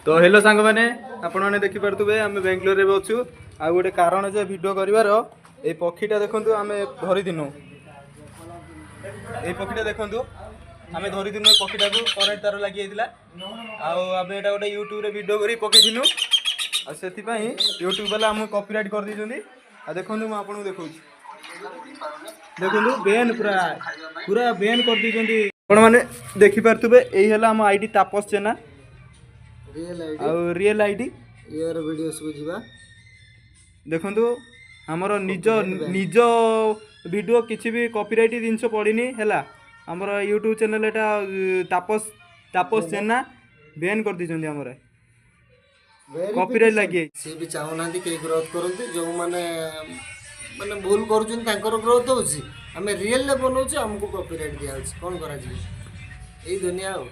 तो हेलो सांग मैंने आपण मैंने देखिपे आम बेंगलोर रे अच्छु आ गोटे कारण जे वीडियो करिवार ए पक्षीटा देखंतु आमे धरि दिनु ए पक्षीटा देखंतु आमे धरि दिनु पक्षीटा को करेंट तार लागि आइतिला आ आमे एटा गोटे यूट्यूब रे वीडियो करी पके दिनु आ सेति पई यूट्यूब वाला हम कॉपीराइट कर दिजंदी आ देखंतु म आपन देखौछि देखंतु बैन पूरा पूरा बैन कर दिजंदी आपण माने देखि पारतुबे एही हला हम आईडी तापस जेना रियल आईडी यार वीडियोस को जीवा देखंतु हमर निज निज वीडियो किछि भी कॉपीराइट जिंस पड़िनी हैला हमर यूट्यूब चैनल एटा तापस तापस जेना बैन कर दिजंदी हमर कॉपीराइट लागि से भी चाहूनांती के ग्रोथ करंती जो माने माने भूल करूछन तांकर ग्रोथ होछि हमें रियल ले बनौछ हमको कॉपीराइट दिया होछि कोन करा जी एई दुनिया हो।